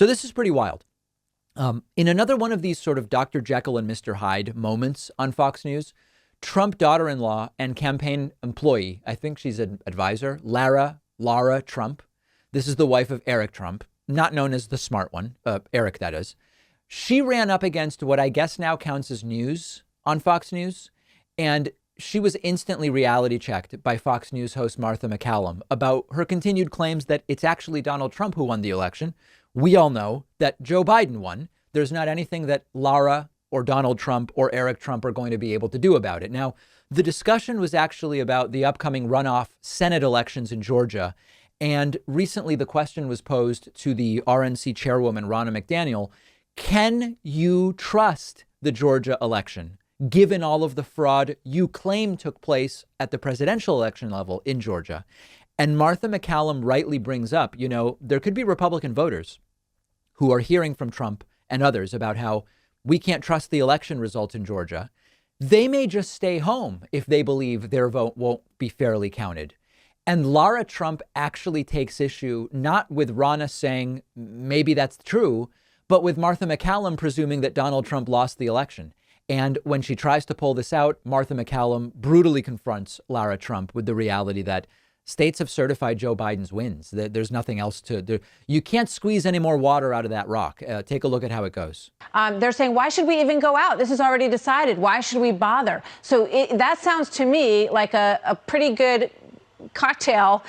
So this is pretty wild. In another one of these sort of Dr. Jekyll and Mr. Hyde moments on Fox News, Trump daughter-in-law and campaign employee, I think she's an advisor, Lara Trump. This is the wife of Eric Trump, not known as the smart one, Eric, that is. She ran up against what I guess now counts as news on Fox News. And she was instantly reality checked by Fox News host Martha MacCallum about her continued claims that it's actually Donald Trump who won the election. We all know that Joe Biden won. There's not anything that Lara or Donald Trump or Eric Trump are going to be able to do about it. Now, the discussion was actually about the upcoming runoff Senate elections in Georgia. And recently the question was posed to the RNC chairwoman, Ronna McDaniel. Can you trust the Georgia election, given all of the fraud you claim took place at the presidential election level in Georgia? And Martha MacCallum rightly brings up, there could be Republican voters who are hearing from Trump and others about how we can't trust the election results in Georgia. They may just stay home if they believe their vote won't be fairly counted. And Lara Trump actually takes issue not with Ronna saying maybe that's true, but with Martha MacCallum presuming that Donald Trump lost the election. And when she tries to pull this out, Martha MacCallum brutally confronts Lara Trump with the reality that states have certified Joe Biden's wins. There's nothing else to do. You can't squeeze any more water out of that rock. Take a look at how it goes. They're saying, why should we even go out? This is already decided. Why should we bother? So that sounds to me like a pretty good cocktail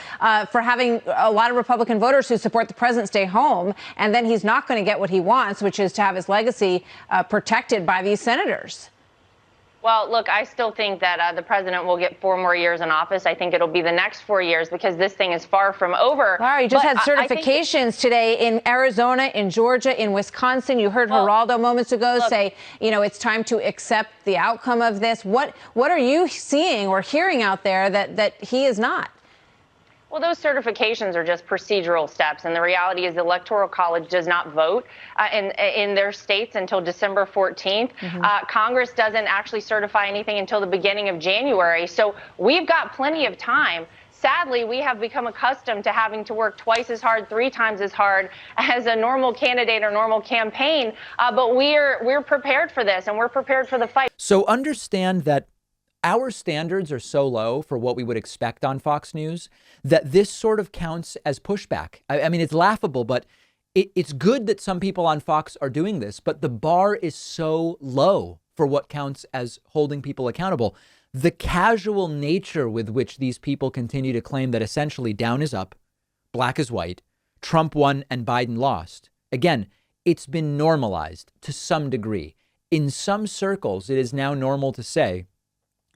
for having a lot of Republican voters who support the president stay home. And then he's not going to get what he wants, which is to have his legacy protected by these senators. Well, look, I still think that the president will get 4 more years in office. I think it'll be the next 4 years because this thing is far from over. Lara, you just had certifications today in Arizona, in Georgia, in Wisconsin. You heard Geraldo moments ago say, it's time to accept the outcome of this. What are you seeing or hearing out there that he is not? Well, those certifications are just procedural steps. And the reality is the Electoral College does not vote in their states until December 14th. Congress doesn't actually certify anything until the beginning of January. So we've got plenty of time. Sadly, we have become accustomed to having to work twice as hard, 3 times as hard as a normal candidate or normal campaign. But we're prepared for this, and we're prepared for the fight. So understand that our standards are so low for what we would expect on Fox News that this sort of counts as pushback. I mean, it's laughable, but it's good that some people on Fox are doing this, but the bar is so low for what counts as holding people accountable. The casual nature with which these people continue to claim that essentially down is up, black is white, Trump won and Biden lost. Again, it's been normalized to some degree. In some circles, it is now normal to say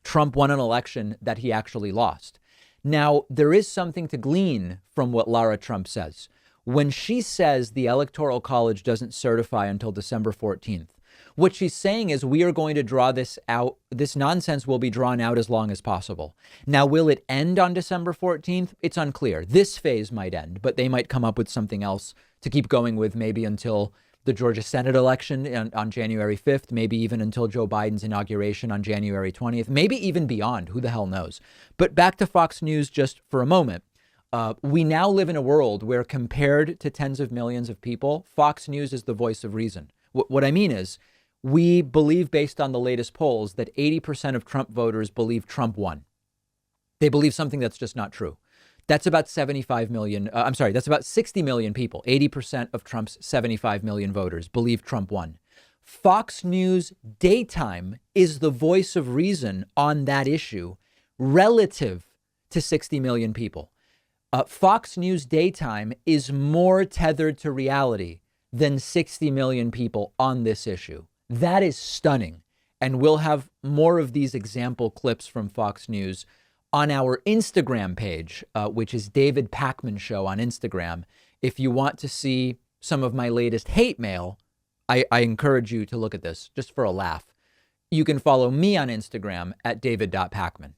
Trump won an election that he actually lost. Now, there is something to glean from what Lara Trump says. When she says the Electoral College doesn't certify until December 14th, what she's saying is we are going to draw this out. This nonsense will be drawn out as long as possible. Now, will it end on December 14th? It's unclear. This phase might end, but they might come up with something else to keep going with, maybe until the Georgia Senate election on January 5th, maybe even until Joe Biden's inauguration on January 20th, maybe even beyond. Who the hell knows? But back to Fox News just for a moment. We now live in a world where, compared to tens of millions of people, Fox News is the voice of reason. What I mean is, we believe, based on the latest polls, that 80% of Trump voters believe Trump won. They believe something that's just not true. That's about 75 million. That's about 60 million people. 80% of Trump's 75 million voters believe Trump won. Fox News daytime is the voice of reason on that issue relative to 60 million people. Fox News daytime is more tethered to reality than 60 million people on this issue. That is stunning. And we'll have more of these example clips from Fox News on our Instagram page, which is David Pakman Show on Instagram. If you want to see some of my latest hate mail, I encourage you to look at this just for a laugh. You can follow me on Instagram at david.pakman.